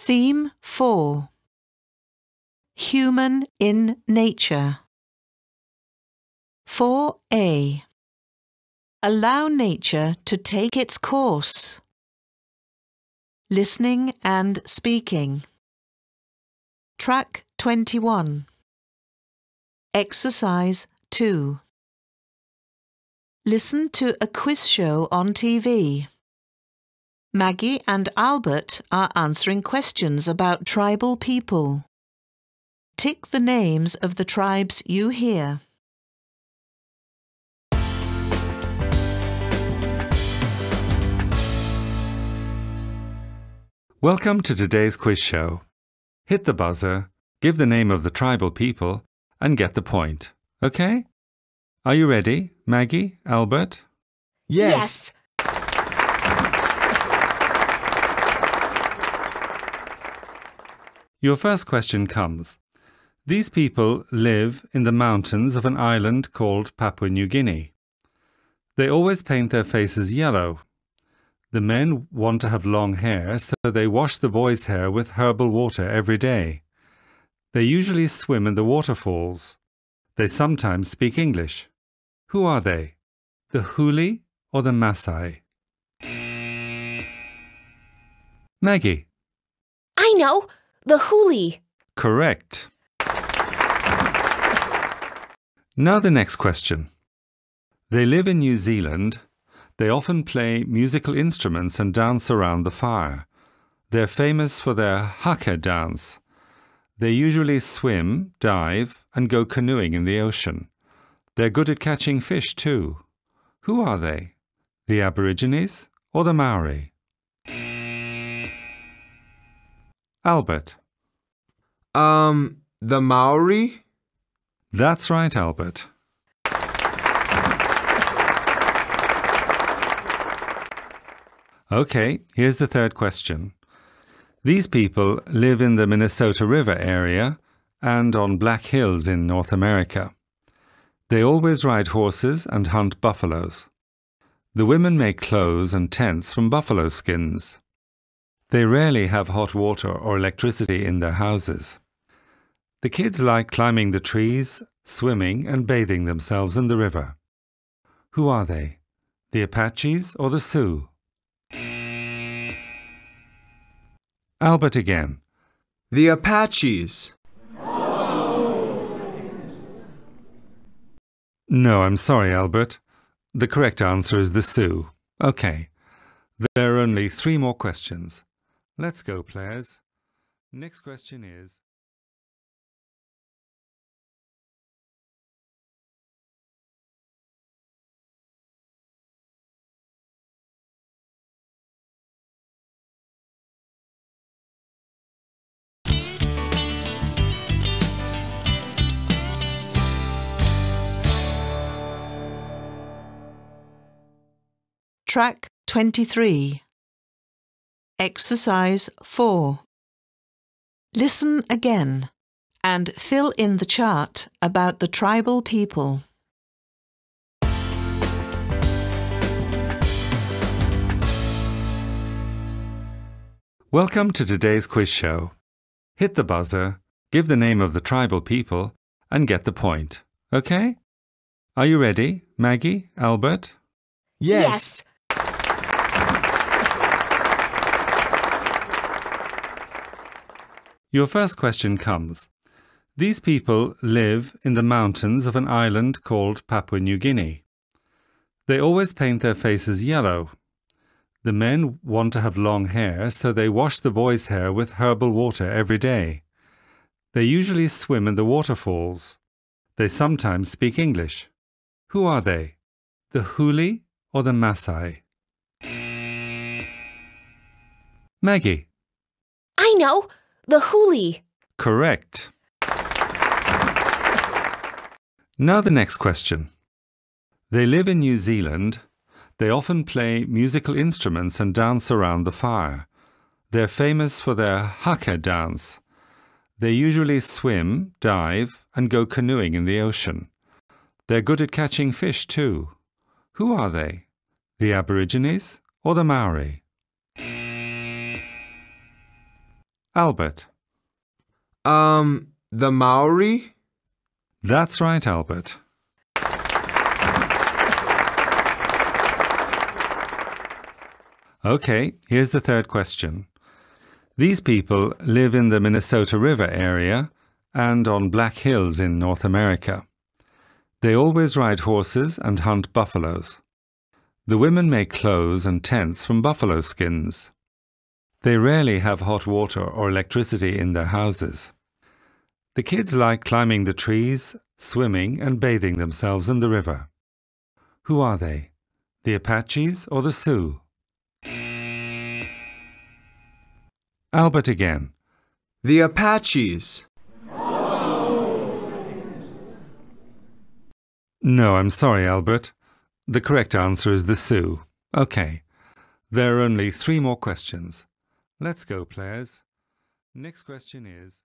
Theme 4. Human in Nature. 4A. Allow nature to take its course. Listening and speaking. Track 21. Exercise 2. Listen to a quiz show on TV. Maggie and Albert are answering questions about tribal people. Tick the names of the tribes you hear. Welcome to today's quiz show. Hit the buzzer, give the name of the tribal people, and get the point. Okay? Are you ready, Maggie, Albert? Yes. Your first question comes. These people live in the mountains of an island called Papua New Guinea. They always paint their faces yellow. The men want to have long hair, so they wash the boys' hair with herbal water every day. They usually swim in the waterfalls. They sometimes speak English. Who are they? The Huli or the Maasai? Maggie. I know, the Huli. Correct. Now the next question. They live in New Zealand. They often play musical instruments and dance around the fire. They're famous for their haka dance. They usually swim, dive, and go canoeing in the ocean. They're good at catching fish too. Who are they? The Aborigines or the Maori? Albert. The Maori? That's right, Albert. Okay, here's the third question. These people live in the Minnesota River area and on Black Hills in North America. They always ride horses and hunt buffaloes. The women make clothes and tents from buffalo skins. They rarely have hot water or electricity in their houses. The kids like climbing the trees, swimming and bathing themselves in the river. Who are they? The Apaches or the Sioux? Albert again. The Apaches. No, I'm sorry, Albert. The correct answer is the Sioux. Okay. There are only 3 more questions. Let's go, players. Next question is... Track 23. Exercise 4. Listen again and fill in the chart about the tribal people. Welcome to today's quiz show. Hit the buzzer, give the name of the tribal people, and get the point. Okay? Are you ready, Maggie, Albert? Yes. Your first question comes. These people live in the mountains of an island called Papua New Guinea. They always paint their faces yellow. The men want to have long hair, so they wash the boys' hair with herbal water every day. They usually swim in the waterfalls. They sometimes speak English. Who are they? The Huli or the Maasai? Maggie. I know, the Huli. Correct. Now the next question. They live in New Zealand. They often play musical instruments and dance around the fire. They're famous for their haka dance. They usually swim, dive, and go canoeing in the ocean. They're good at catching fish too. Who are they? The Aborigines or the Maori? Albert. The Maori? That's right, Albert. Okay, here's the third question. These people live in the Minnesota River area and on Black Hills in North America. They always ride horses and hunt buffaloes. The women make clothes and tents from buffalo skins. They rarely have hot water or electricity in their houses. The kids like climbing the trees, swimming and bathing themselves in the river. Who are they? The Apaches or the Sioux? Albert again. The Apaches. No, I'm sorry, Albert. The correct answer is the Sioux. Okay. There are only 3 more questions. Let's go, players. Next question is...